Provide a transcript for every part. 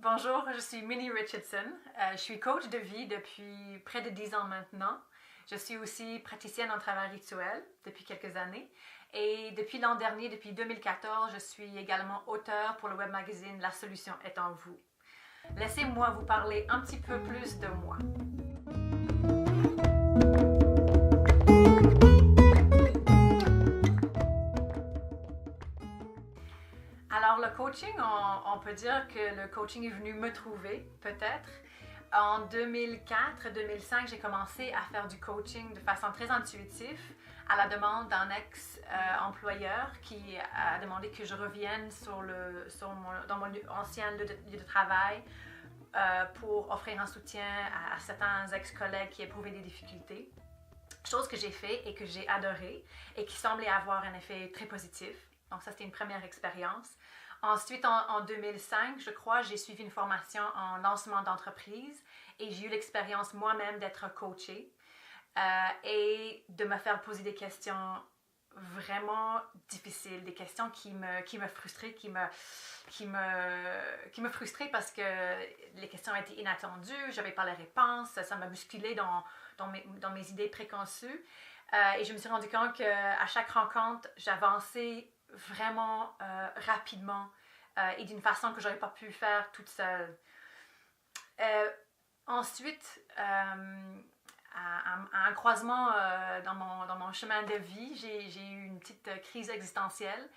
Bonjour, je suis Minnie Richardson. Je suis coach de vie depuis près de 10 ans maintenant. Je suis aussi praticienne en travail rituel depuis quelques années. Et depuis l'an dernier, depuis 2014, je suis également auteure pour le web magazine La Solution est en vous. Laissez-moi vous parler un petit peu plus de moi. Alors le coaching, on peut dire que le coaching est venu me trouver, peut-être. En 2004-2005, j'ai commencé à faire du coaching de façon très intuitive à la demande d'un ex-employeur qui a demandé que je revienne dans mon ancien lieu de travail pour offrir un soutien à certains ex-collègues qui éprouvaient des difficultés. Chose que j'ai fait et que j'ai adoré et qui semblait avoir un effet très positif. Donc ça, c'était une première expérience. Ensuite, en 2005, je crois, j'ai suivi une formation en lancement d'entreprise et j'ai eu l'expérience moi-même d'être coachée et de me faire poser des questions vraiment difficiles, des questions qui me frustraient, qui me frustraient parce que les questions étaient inattendues, je n'avais pas les réponses, ça m'a bousculé dans mes idées préconçues. Et je me suis rendu compte qu'à chaque rencontre, j'avançais vraiment rapidement et d'une façon que je n'aurais pas pu faire toute seule. Ensuite, à un croisement dans mon chemin de vie, j'ai eu une petite crise existentielle.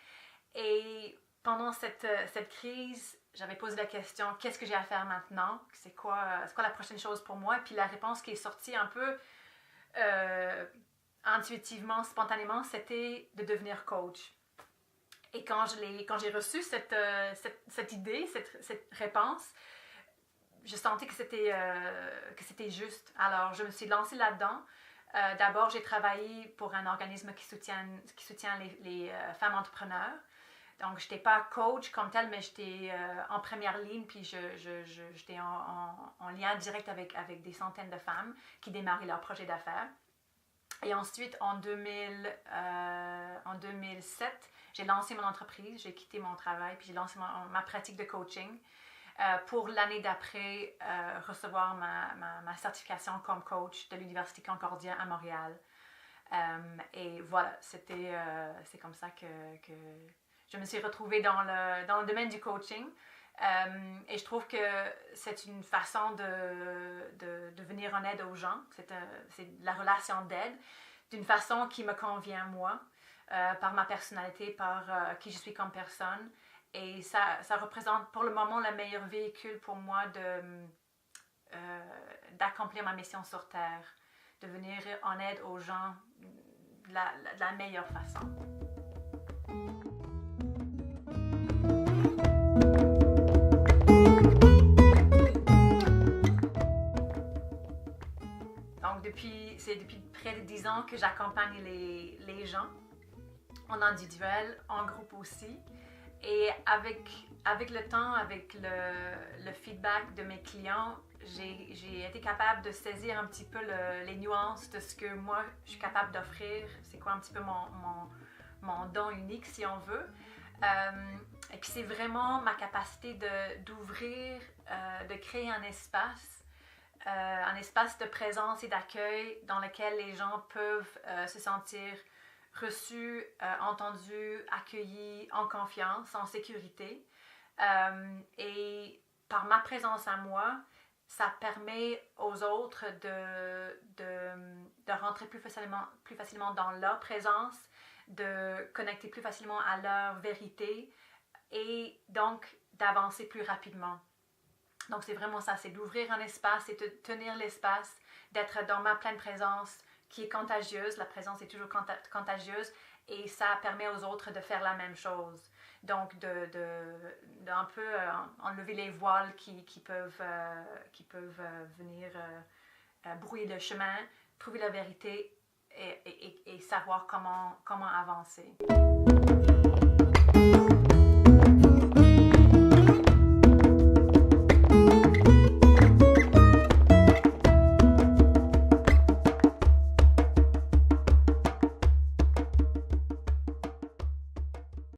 Et pendant cette crise, j'avais posé la question, qu'est-ce que j'ai à faire maintenant? C'est quoi la prochaine chose pour moi? Et puis la réponse qui est sortie un peu intuitivement, spontanément, c'était de devenir coach. Et quand j'ai reçu cette idée, cette réponse, je sentais que c'était juste. Alors, je me suis lancée là-dedans. D'abord, j'ai travaillé pour un organisme qui soutient les femmes entrepreneurs. Donc, je n'étais pas coach comme tel, mais j'étais en première ligne, puis j'étais en lien direct avec des centaines de femmes qui démarraient leur projet d'affaires. Et ensuite, en 2007, j'ai lancé mon entreprise, j'ai quitté mon travail, puis j'ai lancé ma pratique de coaching pour l'année d'après recevoir ma certification comme coach de l'Université Concordia à Montréal. Et voilà, c'est comme ça que je me suis retrouvée dans le domaine du coaching. Et je trouve que c'est une façon de venir en aide aux gens. C'est la relation d'aide d'une façon qui me convient moi, par ma personnalité, par qui je suis comme personne. Et ça représente pour le moment le meilleur véhicule pour moi d'accomplir ma mission sur Terre, de venir en aide aux gens de la meilleure façon. Donc, c'est depuis près de 10 ans que j'accompagne les gens, en individuel, en groupe aussi. Et avec le temps, avec le feedback de mes clients, j'ai été capable de saisir un petit peu les nuances de ce que moi, je suis capable d'offrir. C'est quoi un petit peu mon don unique, si on veut. Et puis, c'est vraiment ma capacité d'ouvrir, de créer un espace de présence et d'accueil dans lequel les gens peuvent se sentir reçus, entendus, accueillis, en confiance, en sécurité. Et par ma présence à moi, ça permet aux autres de rentrer plus facilement dans leur présence, de connecter plus facilement à leur vérité et donc d'avancer plus rapidement. Donc, c'est vraiment ça, c'est d'ouvrir un espace et de tenir l'espace, d'être dans ma pleine présence qui est contagieuse. La présence est toujours contagieuse et ça permet aux autres de faire la même chose. Donc, d'un peu enlever les voiles qui peuvent venir brouiller le chemin, trouver la vérité et savoir comment avancer.